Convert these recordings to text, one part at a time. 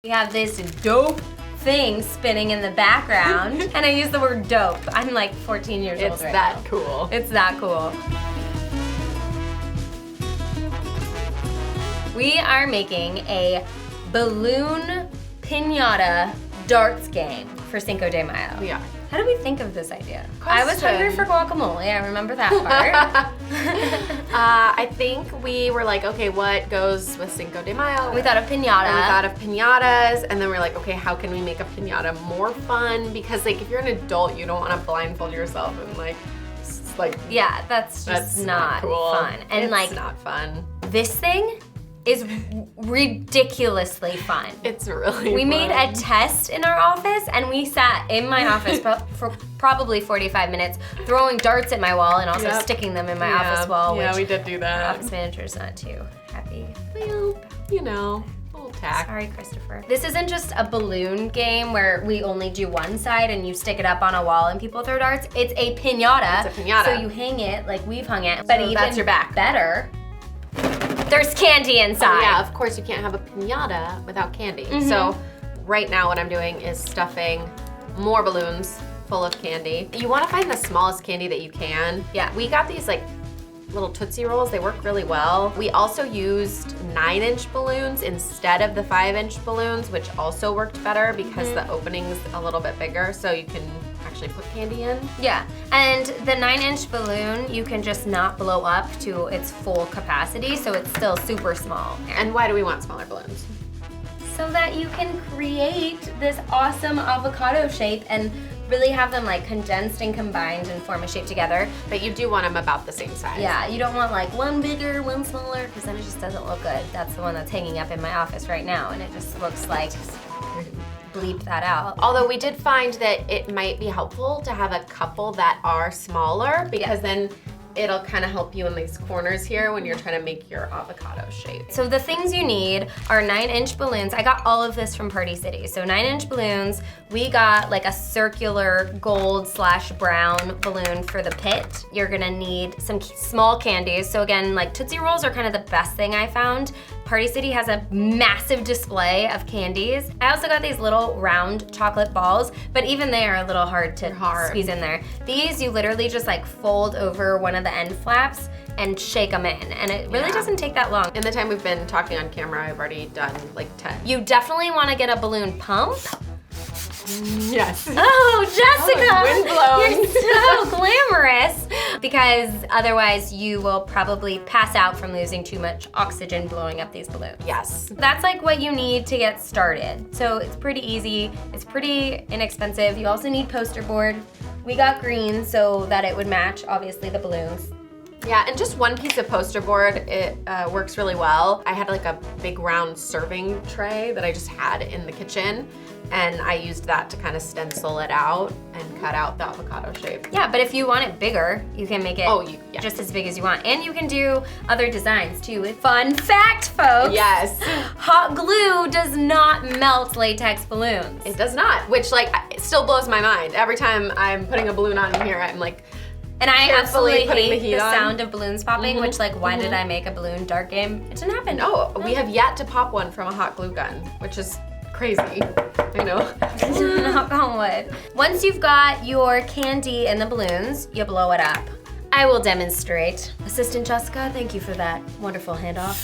We have this dope thing spinning in the background, and I use the word dope. I'm like 14 years old right now. It's that cool. It's that cool. We are making a balloon piñata darts game for Cinco de Mayo. We are. How did we think of this idea? Question. I was hungry for guacamole, I remember that part. I think we were like, okay, what goes with Cinco de Mayo? We thought of piñata. And we thought of piñatas, and then we're like, okay, how can we make a piñata more fun? Because like, if you're an adult, you don't want to blindfold yourself and like, yeah, that's just not cool. fun. And it's like, not fun. This thing is ridiculously fun. It's really We fun. made a test in our office, and we sat in my office for probably 45 minutes throwing darts at my wall and also sticking them in my office wall, Yeah, which we did do our that. office manager's not too happy. Well, you know, a little tack. Sorry, Christopher. This isn't just a balloon game where we only do one side and you stick it up on a wall and people throw darts. It's a piñata. It's a piñata. So you hang it like we've hung it, but So even that's your back. better, there's candy inside. Oh, yeah, of course you can't have a piñata without candy. So right now what I'm doing is stuffing more balloons full of candy. You want to find the smallest candy that you can. Yeah. We got these like little Tootsie Rolls. They work really well. We also used 9-inch balloons instead of the 5-inch balloons, which also worked better because the opening's a little bit bigger, so you can actually put candy in. Yeah, and the 9-inch balloon, you can just not blow up to its full capacity, so it's still super small. And why do we want smaller balloons? So that you can create this awesome avocado shape and really have them like condensed and combined and form a shape together. But you do want them about the same size. Yeah, you don't want like one bigger, one smaller, because then it just doesn't look good. That's the one that's hanging up in my office right now, and it just looks like, bleep that out. Although we did find that it might be helpful to have a couple that are smaller because then it'll kind of help you in these corners here when you're trying to make your avocado shape. So the things you need are 9-inch balloons. I got all of this from Party City. So 9-inch balloons, we got like a circular gold/brown balloon for the pit. You're gonna need some small candies. So again, like Tootsie Rolls are kind of the best thing I found. Party City has a massive display of candies. I also got these little round chocolate balls, but even they are a little hard to squeeze in there. These, you literally just like fold over one of the end flaps and shake them in, and it really doesn't take that long. In the time we've been talking on camera, I've already done like 10. You definitely wanna get a balloon pump. Yes. Oh, Jessica, Windblown. you're so glamorous. Because otherwise you will probably pass out from losing too much oxygen blowing up these balloons. Yes. That's like what you need to get started. So it's pretty easy, it's pretty inexpensive. You also need poster board. We got green so that it would match, obviously, the balloons. Yeah, and just one piece of poster board, it works really well. I had like a big round serving tray that I just had in the kitchen, and I used that to kind of stencil it out and cut out the avocado shape. Yeah, but if you want it bigger, you can make it just as big as you want. And you can do other designs too. Fun fact, folks. Yes. Hot glue does not melt latex balloons. It does not, which like it still blows my mind. Every time I'm putting a balloon on here, I'm like, and I absolutely putting hate the heat the on. sound of balloons popping, which like, why did I make a balloon dart game? It didn't happen. no, we have yet to pop one from a hot glue gun, which is crazy. I know. Knock on wood. Once you've got your candy and the balloons, you blow it up. I will demonstrate. Assistant Jessica, thank you for that wonderful handoff.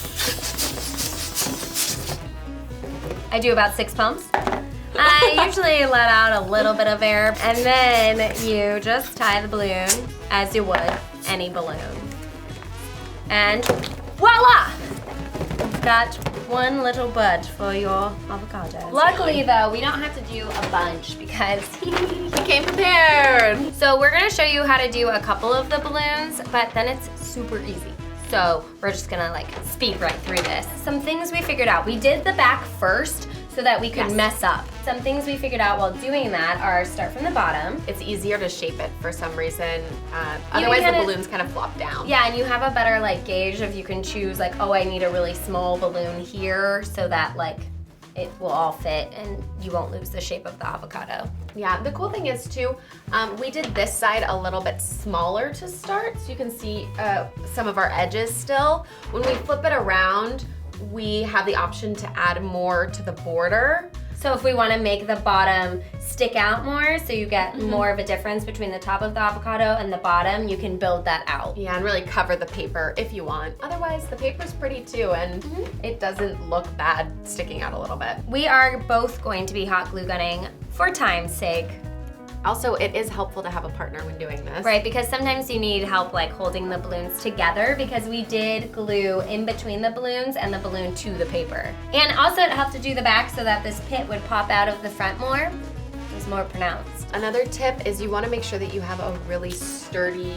I do about 6 pumps. I usually let out a little bit of air, and then you just tie the balloon as you would any balloon. And voila! You've got one little bud for your avocado. Luckily though, we don't have to do a bunch because We came prepared. So we're gonna show you how to do a couple of the balloons, but then it's super easy. So we're just gonna like speed right through this. Some things we figured out. We did the back first so that we could mess up. Some things we figured out while doing that are start from the bottom. It's easier to shape it for some reason. Otherwise the balloons kind of flop down. Yeah, and you have a better like gauge if you can choose like, oh, I need a really small balloon here so that like it will all fit and you won't lose the shape of the avocado. Yeah, the cool thing is too, we did this side a little bit smaller to start, so you can see some of our edges still. When we flip it around, we have the option to add more to the border. So if we want to make the bottom stick out more, so you get more of a difference between the top of the avocado and the bottom, you can build that out. Yeah, and really cover the paper if you want. Otherwise, the paper's pretty too, and it doesn't look bad sticking out a little bit. We are both going to be hot glue gunning for time's sake. Also, it is helpful to have a partner when doing this. Right, because sometimes you need help like holding the balloons together because we did glue in between the balloons and the balloon to the paper. And also it helped to do the back so that this pit would pop out of the front more. It was more pronounced. Another tip is you want to make sure that you have a really sturdy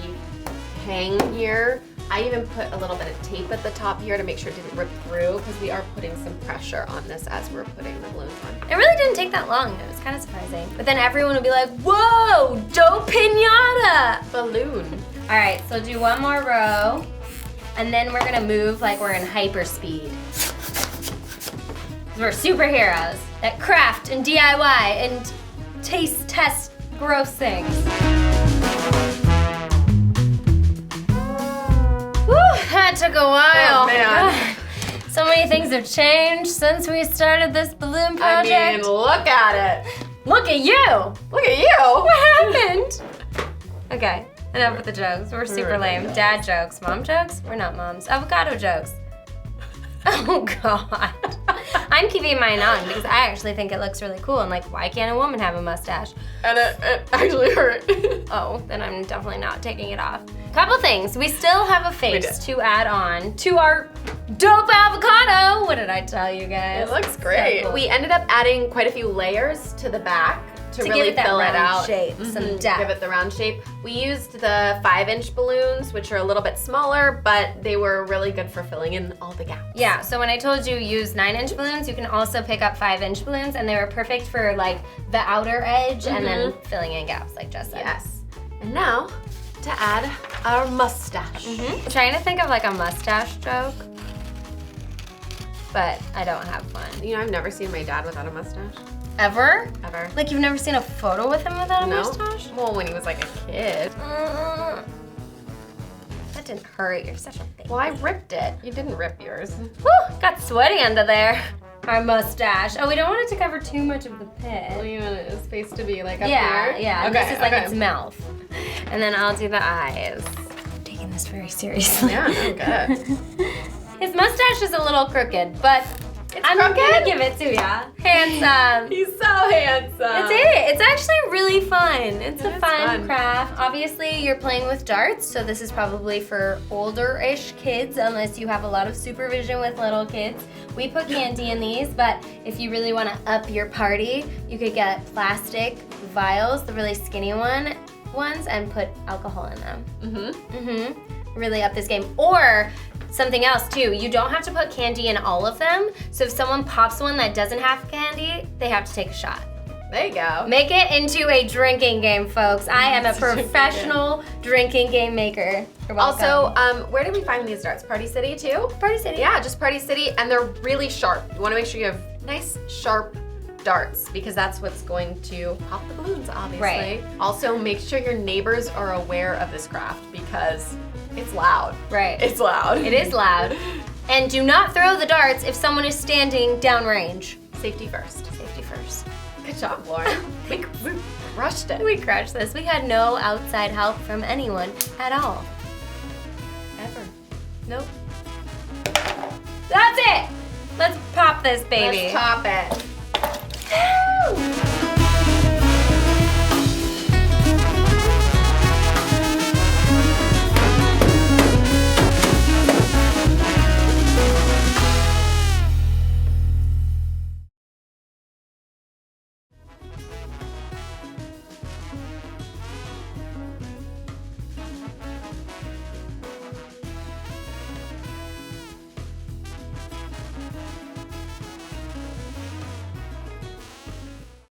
hang here. I even put a little bit of tape at the top here to make sure it didn't rip through because we are putting some pressure on this as we're putting the balloons on. It really didn't take that long. It was kind of surprising. But then everyone would be like, whoa, dope piñata. Balloon. All right, so do one more row. And then we're gonna move like we're in hyperspeed. We're superheroes that craft and DIY and taste test gross things. Whew, that took a while. Oh, man. So many things have changed since we started this balloon project. I mean, look at it. Look at you. Look at you. What happened? Okay, enough with the jokes. We're super lame. ridiculous. Dad jokes. Mom jokes? We're not moms. Avocado jokes. Oh God. I'm keeping mine on because I actually think it looks really cool and like, why can't a woman have a mustache? And it actually hurt. Oh, then I'm definitely not taking it off. Couple things. We still have a face did. to add on to our dope avocado. What did I tell you guys? It looks great. So cool. We ended up adding quite a few layers to the back to To really give it that fill it round out. shape, some depth. Give it the round shape. We used the 5-inch balloons, which are a little bit smaller, but they were really good for filling in all the gaps. Yeah, so when I told you use 9-inch balloons, you can also pick up 5-inch balloons, and they were perfect for like the outer edge and then filling in gaps, like Jess said. Yes. And now to add our mustache. I'm trying to think of like a mustache joke, but I don't have one. You know, I've never seen my dad without a mustache. Ever? Ever. Like you've never seen a photo with him without a No. mustache? Well, when he was like a kid. That didn't hurt. You're such a baby. Well, I ripped it. You didn't rip yours. Whew, got sweaty under there. Our mustache. Oh, we don't want it to cover too much of the Well, pit. you want his face to be like up Yeah, here? yeah. Okay, This is like okay. its mouth. And then I'll do the eyes. I'm taking this very seriously. Yeah, no, good. His mustache is a little crooked, but I'm gonna crooked? give it to ya. Handsome. He's so handsome. That's it. It's actually really fun. It's a It is fun fun. craft. Obviously, you're playing with darts, so this is probably for older-ish kids, unless you have a lot of supervision with little kids. We put candy in these, but if you really want to up your party, you could get plastic vials, the really skinny ones, and put alcohol in them. Really up this game. Or something else too, you don't have to put candy in all of them. So if someone pops one that doesn't have candy, they have to take a shot. There you go. Make it into a drinking game, folks. I am a It's a drinking professional drinking game maker. You're welcome. Also, where did we find these darts? Party City too? Party City. Yeah, just Party City, and they're really sharp. You want to make sure you have nice, sharp darts because that's what's going to pop the balloons, obviously. Right. Also, make sure your neighbors are aware of this craft because it's loud. Right. It's loud. It is loud. And do not throw the darts if someone is standing downrange. Safety first. Safety first. Good job, Lauren. we crushed it. We crushed this. We had no outside help from anyone at all. Ever. Nope. That's it. Let's pop this baby. Let's pop it.